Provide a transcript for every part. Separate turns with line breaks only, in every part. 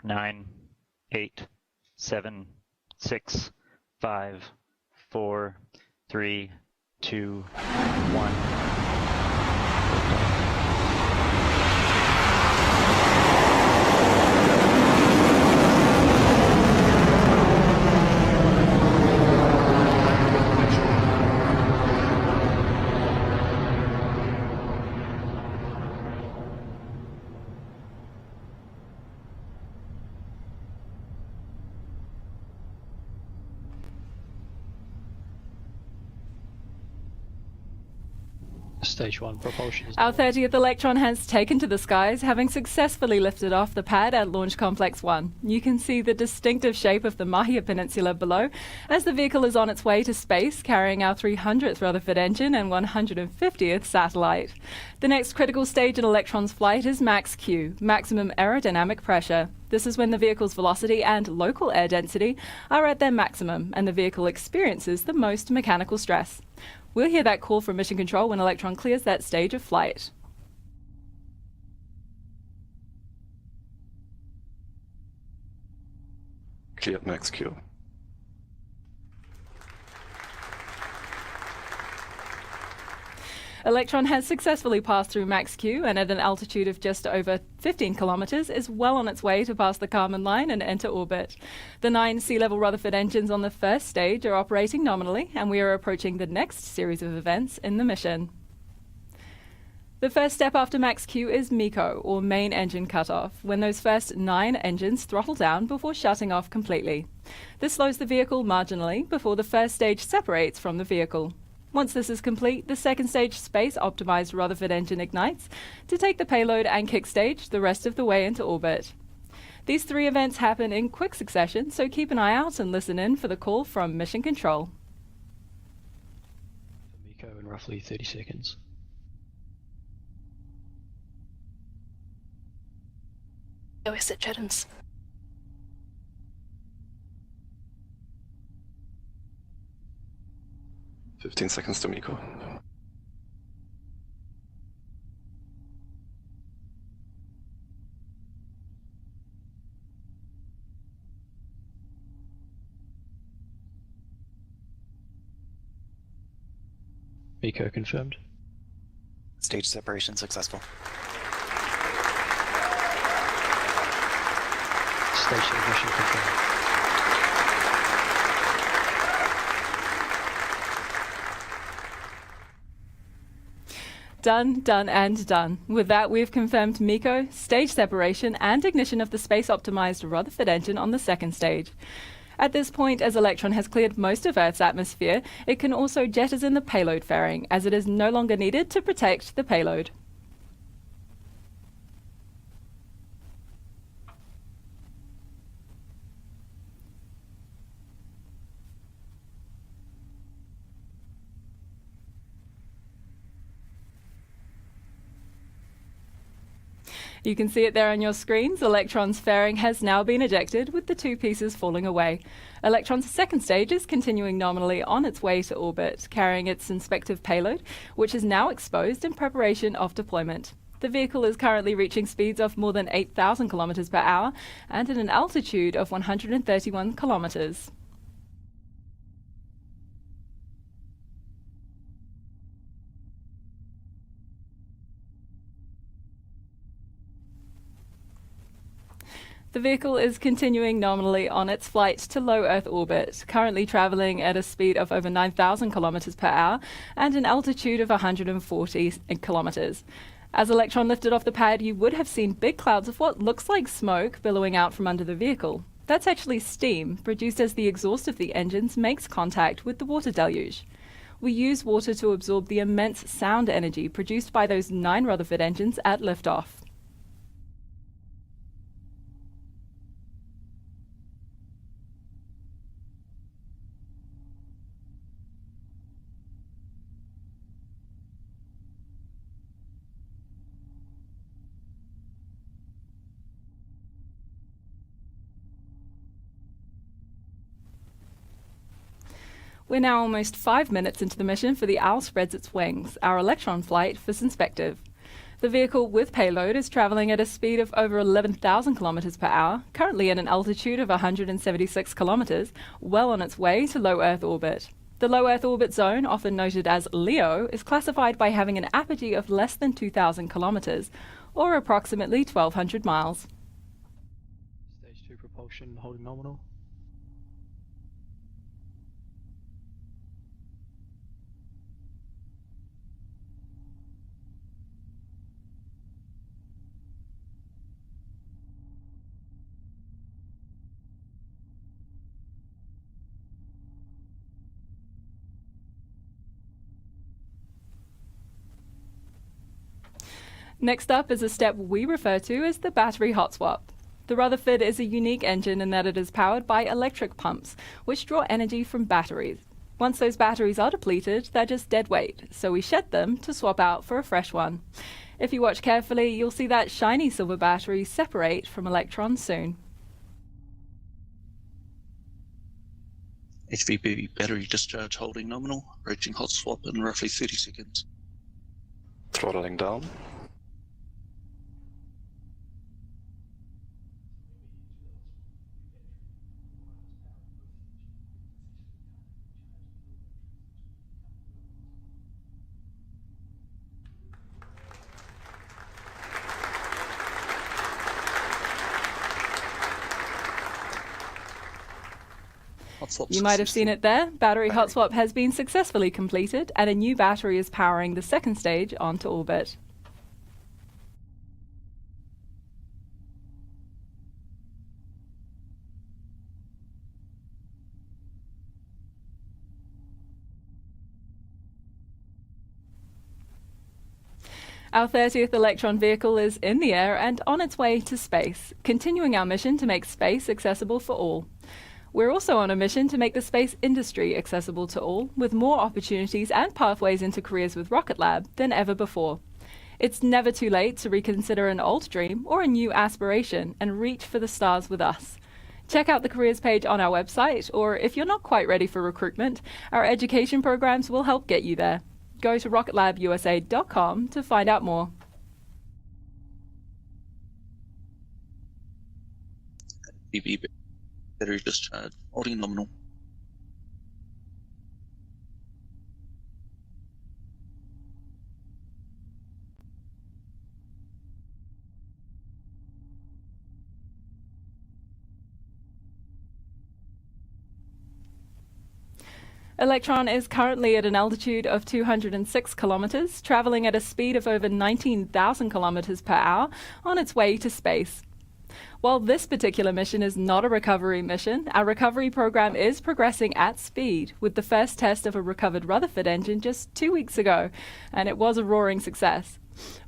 9, 8, 7, 6, 5, 4, 3, 2, 1.
Stage 1 propulsion.
Our 30th Electron has taken to the skies, having successfully lifted off the pad at Launch Complex 1. You can see the distinctive shape of the Mahia Peninsula below, as the vehicle is on its way to space, carrying our 300th Rutherford engine and 150th satellite. The next critical stage in Electron's flight is Max Q, maximum aerodynamic pressure. This is when the vehicle's velocity and local air density are at their maximum, and the vehicle experiences the most mechanical stress. We'll hear that call from Mission Control when Electron clears that stage of flight.
Cleared Max Q.
Electron has successfully passed through Max Q and at an altitude of just over 15 kilometers is well on its way to pass the Kármán line and enter orbit. The 9 sea-level Rutherford engines on the first stage are operating nominally, and we are approaching the next series of events in the mission. The first step after Max Q is MECO, or main engine cutoff, when those first 9 engines throttle down before shutting off completely. This slows the vehicle marginally before the first stage separates from the vehicle. Once this is complete, the second stage space-optimized Rutherford engine ignites to take the payload and kick stage the rest of the way into orbit. These 3 events happen in quick succession, so keep an eye out and listen in for the call from Mission Control.
MECO in roughly 30 seconds.
OS at Chettons.
"15 seconds to MECO.
MECO confirmed.
Stage separation successful.
Station ignition confirmed.
Done, done, and done. With that, we've confirmed MECO, stage separation, and ignition of the space-optimized Rutherford engine on the second stage. At this point, as Electron has cleared most of Earth's atmosphere, it can also jettison the payload fairing, as it is no longer needed to protect the payload. You can see it there on your screens. Electron's fairing has now been ejected, with the 2 pieces falling away. Electron's second stage is continuing nominally on its way to orbit, carrying its inspective payload, which is now exposed in preparation of deployment. The vehicle is currently reaching speeds of more than 8,000 kilometers per hour and at an altitude of 131 kilometers. The vehicle is continuing nominally on its flight to low Earth orbit, currently traveling at a speed of over 9,000 kilometers per hour and an altitude of 140 kilometers. As Electron lifted off the pad, you would have seen big clouds of what looks like smoke billowing out from under the vehicle. That's actually steam, produced as the exhaust of the engines makes contact with the water deluge. We use water to absorb the immense sound energy produced by those 9 Rutherford engines at liftoff. We're now almost 5 minutes into the mission for the Owl spreads its wings, our Electron flight for Synspective. The vehicle with payload is traveling at a speed of over 11,000 kilometers per hour, currently at an altitude of 176 kilometers, well on its way to low Earth orbit. The low Earth orbit zone, often noted as LEO, is classified by having an apogee of less than 2,000 kilometers, or approximately 1,200 miles.
Stage 2 propulsion holding nominal.
Next up is a step we refer to as the battery hot swap. The Rutherford is a unique engine in that it is powered by electric pumps, which draw energy from batteries. Once those batteries are depleted, they're just dead weight, so we shed them to swap out for a fresh one. If you watch carefully, you'll see that shiny silver battery separate from Electron soon.
HVB battery discharge holding nominal, approaching hot swap in roughly 30 seconds.
Throttling down.
Hot swap
You might have seen it there. Battery hot swap has been successfully completed, and a new battery is powering the second stage onto orbit. Our 30th Electron vehicle is in the air and on its way to space, continuing our mission to make space accessible for all. We're also on a mission to make the space industry accessible to all, with more opportunities and pathways into careers with Rocket Lab than ever before. It's never too late to reconsider an old dream or a new aspiration and reach for the stars with us. Check out the careers page on our website, or if you're not quite ready for recruitment, our education programs will help get you there. Go to rocketlabusa.com to find out more.
HVB battery discharge holding nominal.
Electron is currently at an altitude of 206 kilometers, traveling at a speed of over 19,000 kilometers per hour on its way to space. While this particular mission is not a recovery mission, our recovery program is progressing at speed, with the first test of a recovered Rutherford engine just 2 weeks ago, and it was a roaring success.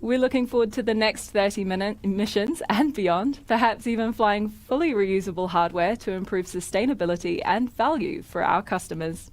We're looking forward to the next 30-minute missions and beyond, perhaps even flying fully reusable hardware to improve sustainability and value for our customers.